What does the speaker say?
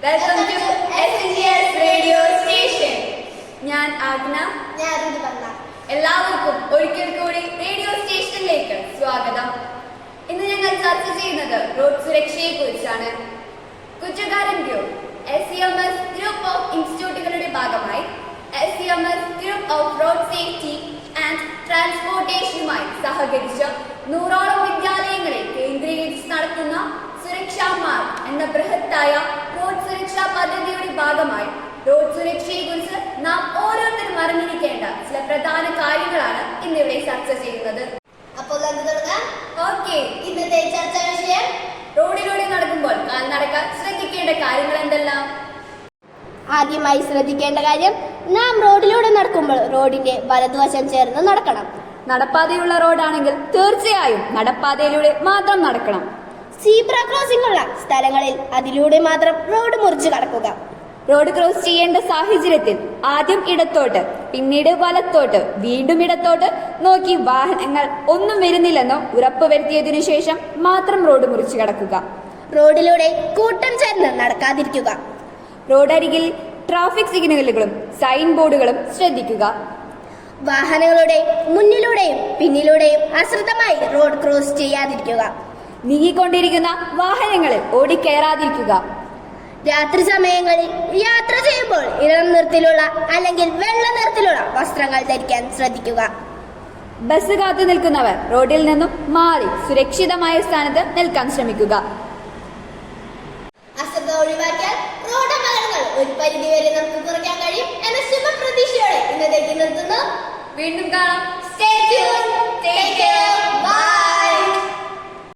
Welcome to SNGS radio station. ഞാൻ ആഗ്ന. എല്ലാവർക്കും ഒരിക്കൽ കൂടി റേഡിയോ സ്റ്റേഷനിലേക്ക് സ്വാഗതം. ഇന്ന് ഞങ്ങൾ ചർച്ച ചെയ്യുന്നത് റോഡ് സുരക്ഷയെ കുറിച്ചാണ്. കുറ്റക്കാരൻ ഗ്രൂപ്പ് SCMS ഗ്രൂപ്പ് ഓഫ് ഇൻസ്റ്റിറ്റ്യൂട്ടുകളുടെ ഭാഗമായി SCMS group of road safety and ട്രാൻസ്പോർട്ടേഷനുമായി സഹകരിച്ച് 100ഓളം വിദ്യാലയങ്ങളെ കേന്ദ്രീകരിച്ച് നടത്തുന്ന സുരക്ഷാ മാർഗ് എന്ന ബൃഹത്തായ റോഡ് സുരക്ഷാ പദ്ധതിയുടെ ഭാഗമായി റോഡ് സുരക്ഷയെക്കുറിച്ച് നാം ഓരോരുത്തരും അറിഞ്ഞിരിക്കേണ്ട ചില പ്രധാന കാര്യങ്ങളാണ് ഇന്നിവിടെ ചർച്ച ചെയ്യുന്നത്. അപ്പോൾ ഓക്കെ, ഇന്നത്തെ ചർച്ചാ വിഷയം റോഡിലൂടെ നടക്കുമ്പോൾ കാൽനടക്കാൻ ശ്രദ്ധിക്കേണ്ട കാര്യങ്ങൾ എന്തെല്ലാം? ആദ്യമായി ശ്രദ്ധിക്കേണ്ട കാര്യം, നാം റോഡിലൂടെ നടക്കുമ്പോൾ റോഡിന്റെ വലതുവശം ചേർന്ന് നടക്കണം. നടപ്പാതയുള്ള റോഡാണെങ്കിൽ തീർച്ചയായും നടപ്പാതയിലൂടെ മാത്രം നടക്കണം. സീബ്ര ക്രോസിംഗ് ഉള്ള സ്ഥലങ്ങളിൽ അതിലൂടെ മാത്രം റോഡ് മുറിച്ച് കടക്കുക. റോഡ് ക്രോസ് ചെയ്യേണ്ട സാഹചര്യത്തിൽ ആദ്യം ഇടത്തോട്ട്, പിന്നീട് വലത്തോട്ട്, വീണ്ടും ഇടത്തോട്ട് നോക്കി വാഹനങ്ങൾ ഒന്നും വരുന്നില്ലെന്നോ ഉറപ്പുവരുത്തിയതിനു ശേഷം മാത്രം റോഡ് മുറിച്ച് കടക്കുക. റോഡിലൂടെ കൂട്ടം ചേർന്ന് നടക്കാതിരിക്കുക. റോഡരികിൽ ട്രാഫിക് സിഗ്നലുകളും സൈൻ ബോർഡുകളും ശ്രദ്ധിക്കുക. വാഹനങ്ങളുടെ മുന്നിലൂടെയും പിന്നിലൂടെയും അശ്രദ്ധമായി റോഡ് ക്രോസ് ചെയ്യാതിരിക്കുക. നീങ്ങിക്കൊണ്ടിരിക്കുന്ന വാഹനങ്ങളിൽ ഓടിക്കയറാതിരിക്കുക. രാത്രി സമയങ്ങളിൽ യാത്ര ചെയ്യുമ്പോൾ ഇളം നിറത്തിലുള്ള അല്ലെങ്കിൽ വെള്ള നിറത്തിലുള്ള വസ്ത്രങ്ങൾ ധരിക്കാൻ ശ്രദ്ധിക്കുക. ബസ് കാത്തു നിൽക്കുന്നവർ റോഡിൽ നിന്നും മാറി സുരക്ഷിതമായ സ്ഥാനത്ത് നിൽക്കാൻ ശ്രമിക്കുക. അശ്രദ്ധ ഒഴിവാക്കിയാൽ റോഡ് അപകടങ്ങൾ ഒരു പരിധിവരെ നമുക്ക് കുറയ്ക്കാൻ കഴിയും എന്ന ശുഭപ്രതീക്ഷയോടെ ഇന്നത്തേക്ക് നിർത്തുന്നു. വീണ്ടും കാണാം. Stay tuned. Take care.